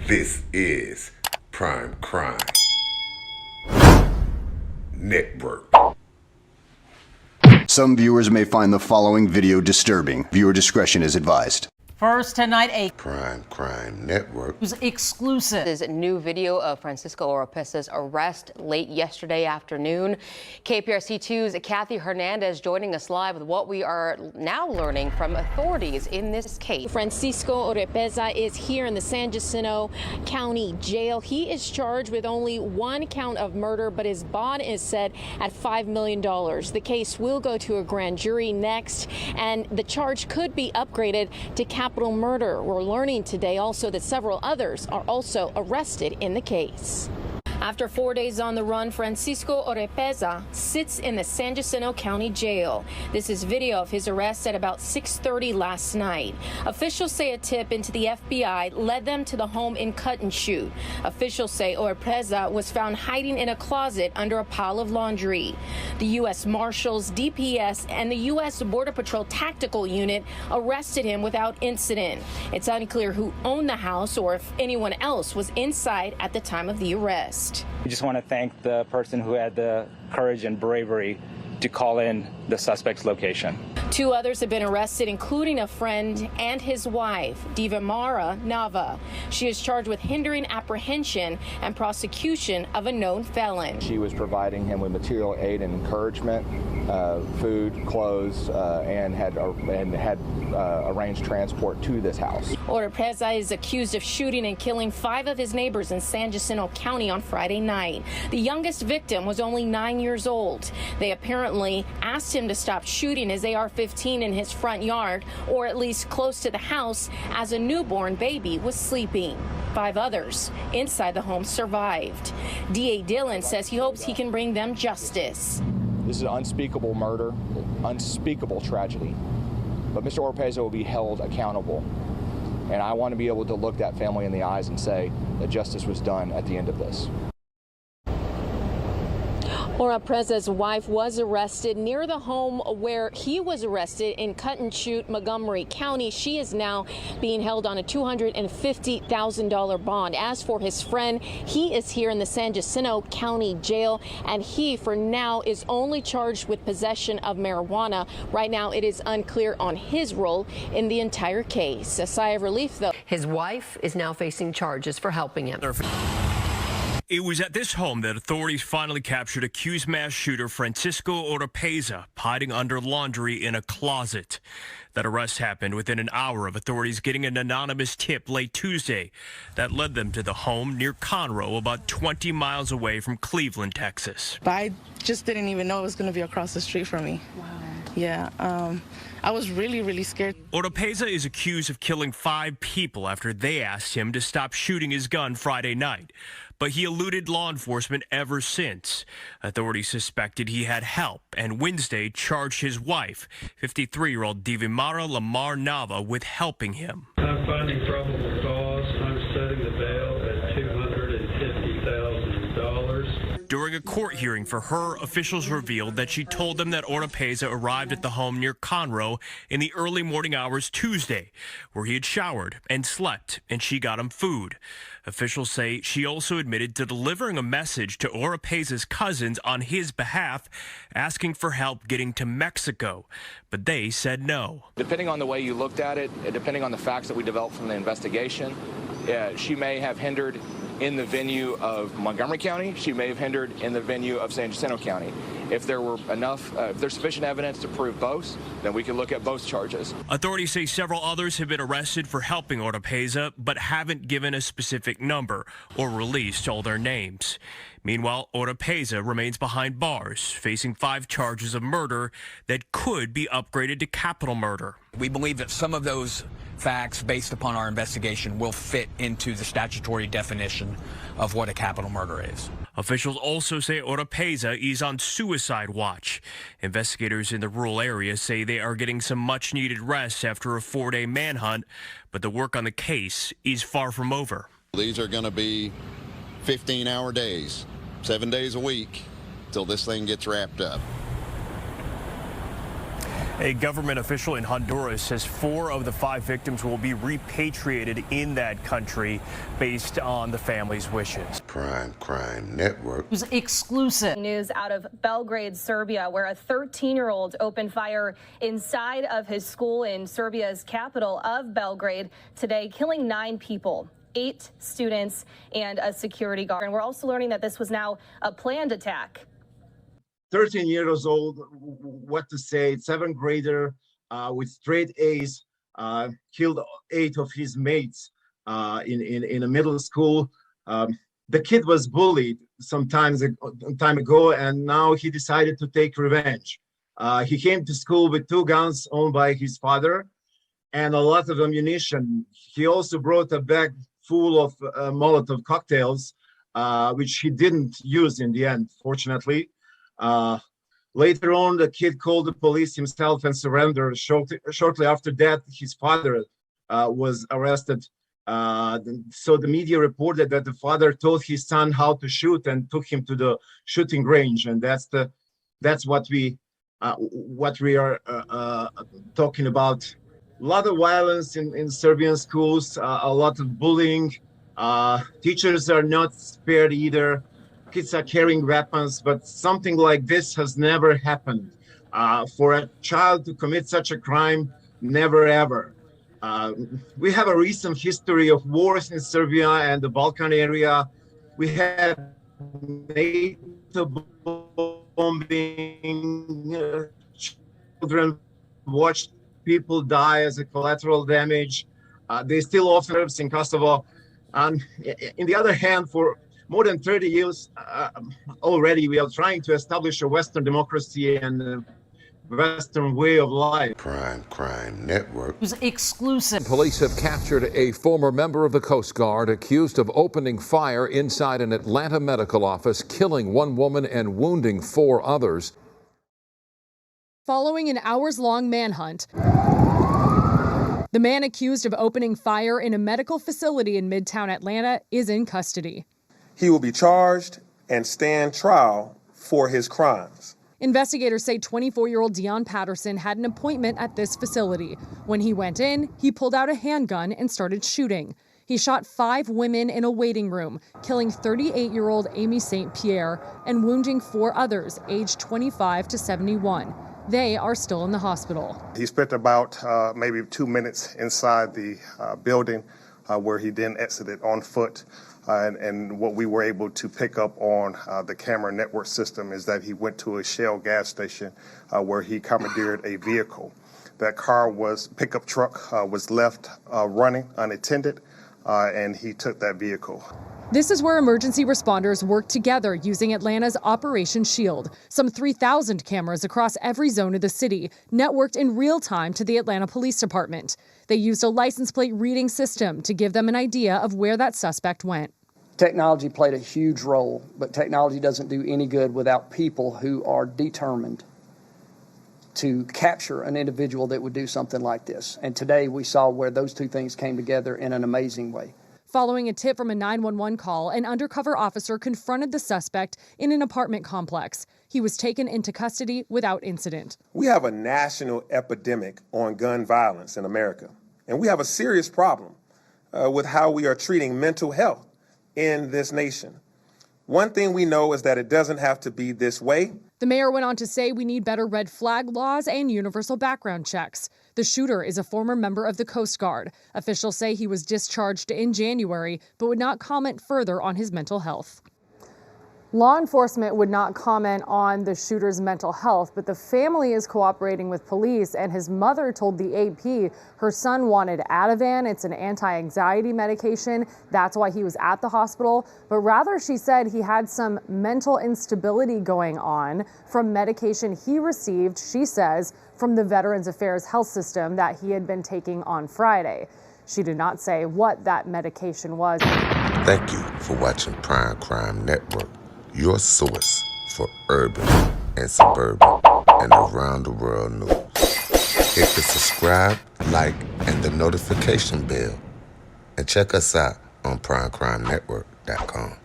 This is Prime Crime Network. Some viewers may find the following video disturbing. Viewer discretion is advised. First tonight, a Prime Crime Network exclusive. This is a new video of Francisco Oropeza's arrest late yesterday afternoon. KPRC2's Kathy Hernandez joining us live with what we are now learning from authorities in this case. Francisco Oropeza is here in the San Jacinto County Jail. He is charged with only one count of murder, but his bond is set at $5 million. The case will go to a grand jury next, and the charge could be upgraded to capital murder. We're learning today also that several others are also arrested in the case. After 4 days on the run, Francisco Oropeza sits in the San Jacinto County Jail. This is video of his arrest at about 6:30 last night. Officials say a tip into the FBI led them to the home in Cut and Shoot. Officials say Oropeza was found hiding in a closet under a pile of laundry. The U.S. Marshals, DPS, and the U.S. Border Patrol Tactical Unit arrested him without incident. It's unclear who owned the house or if anyone else was inside at the time of the arrest. We just want to thank the person who had the courage and bravery to call in the suspect's location. Two others have been arrested, including a friend and his wife, Divamara Nava. She is charged with hindering apprehension and prosecution of a known felon. She was providing him with material aid and encouragement, food, clothes, and had arranged transport to this house. Oropeza is accused of shooting and killing 5 of his neighbors in San Jacinto County on Friday night. The youngest victim was only 9 years old. They apparently asked him to stop shooting his AR-15 in his front yard, or at least close to the house, as a newborn baby was sleeping. 5 others inside the home survived. D.A. Dillon says he hopes he can bring them justice. This is an unspeakable murder, unspeakable tragedy. But Mr. Oropeza will be held accountable. And I want to be able to look that family in the eyes and say that justice was done at the end of this. Oropeza's wife was arrested near the home where he was arrested in Cut and Shoot, Montgomery County. She is now being held on a $250,000 bond. As for his friend, he is here in the San Jacinto County Jail, and he, for now, is only charged with possession of marijuana. Right now, it is unclear on his role in the entire case. A sigh of relief, though. His wife is now facing charges for helping him. It was at this home that authorities finally captured accused mass shooter Francisco Oropeza hiding under laundry in a closet. That arrest happened within an hour of authorities getting an anonymous tip late Tuesday that led them to the home near Conroe, about 20 miles away from Cleveland, Texas. I just didn't even know it was going to be across the street from me. Wow. Yeah, I was really scared. Oropeza is accused of killing 5 people after they asked him to stop shooting his gun Friday night. But he eluded law enforcement ever since. Authorities suspected he had help, and Wednesday charged his wife, 53-year-old Divamara Lamar Nava, with helping him. I'm finding probable cause. I'm setting the bail at $250,000. During a court hearing for her, officials revealed that she told them that Oropeza arrived at the home near Conroe in the early morning hours Tuesday, where he had showered and slept, and she got him food. Officials say she also admitted to delivering a message to Oropeza's cousins on his behalf, asking for help getting to Mexico, but they said no. Depending on the way you looked at it, depending on the facts that we developed from the investigation, she may have hindered in the venue of Montgomery County. She may have hindered in the venue of San Jacinto County. If there were if there's sufficient evidence to prove both, then we can look at both charges. Authorities say several others have been arrested for helping Oropeza, but haven't given a specific number or released all their names. Meanwhile, Oropeza remains behind bars, facing 5 charges of murder that could be upgraded to capital murder. We believe that some of those facts, based upon our investigation, will fit into the statutory definition of what a capital murder is. Officials also say Oropeza is on suicide watch. Investigators in the rural area say they are getting some much-needed rest after a 4-day manhunt, but the work on the case is far from over. These are going to be 15-hour days, 7 days a week, till this thing gets wrapped up. A government official in Honduras says 4 of the 5 victims will be repatriated in that country based on the family's wishes. Prime Crime Network. It was exclusive. News out of Belgrade, Serbia, where a 13-year-old opened fire inside of his school in Serbia's capital of Belgrade today, killing 9 people. 8 students and a security guard. And we're also learning that this was now a planned attack. 13 years old, what to say, 7th grader with straight A's, killed 8 of his mates in a middle school. The kid was bullied some time ago, and now he decided to take revenge. He came to school with 2 guns owned by his father and a lot of ammunition. He also brought a bag full of Molotov cocktails, which he didn't use in the end, fortunately. Later on, the kid called the police himself and surrendered. Shortly after that, his father was arrested. So the media reported that the father taught his son how to shoot and took him to the shooting range, and that's what we are talking about. A lot of violence in Serbian schools, a lot of bullying. Teachers are not spared either. Kids are carrying weapons, but something like this has never happened. For a child to commit such a crime, never ever. We have a recent history of wars in Serbia and the Balkan area. We have NATO bombing, children watched people die as a collateral damage. They still often live in Kosovo. And in the other hand, for more than 30 years already, we are trying to establish a Western democracy and a Western way of life. Prime Crime Network. It was exclusive. Police have captured a former member of the Coast Guard accused of opening fire inside an Atlanta medical office, killing 1 woman and wounding 4 others. Following an hours-long manhunt, the man accused of opening fire in a medical facility in Midtown Atlanta is in custody. He will be charged and stand trial for his crimes. Investigators say 24-year-old Dion Patterson had an appointment at this facility. When he went in, he pulled out a handgun and started shooting. He shot 5 women in a waiting room, killing 38-year-old Amy St. Pierre and wounding 4 others, aged 25 to 71. They are still in the hospital. He spent about maybe 2 minutes inside the building where he then exited on foot. And what we were able to pick up on the camera network system is that he went to a Shell gas station where he commandeered a vehicle. That pickup truck was left running unattended, and he took that vehicle. This is where emergency responders work together using Atlanta's Operation Shield. Some 3,000 cameras across every zone of the city, networked in real time to the Atlanta Police Department. They used a license plate reading system to give them an idea of where that suspect went. Technology played a huge role, but technology doesn't do any good without people who are determined to capture an individual that would do something like this. And today we saw where those 2 things came together in an amazing way. Following a tip from a 911 call, an undercover officer confronted the suspect in an apartment complex. He was taken into custody without incident. We have a national epidemic on gun violence in America, and we have a serious problem with how we are treating mental health in this nation. One thing we know is that it doesn't have to be this way. The mayor went on to say we need better red flag laws and universal background checks. The shooter is a former member of the Coast Guard. Officials say he was discharged in January, but would not comment further on his mental health. Law enforcement would not comment on the shooter's mental health, but the family is cooperating with police, and his mother told the AP her son wanted Ativan. It's an anti-anxiety medication. That's why he was at the hospital. But rather, she said he had some mental instability going on from medication he received, she says, from the Veterans Affairs health system that he had been taking on Friday. She did not say what that medication was. Thank you for watching Prime Crime Network, your source for urban and suburban and around the world news. Hit the subscribe, like, and the notification bell. And check us out on PrimeCrimeNetwork.com.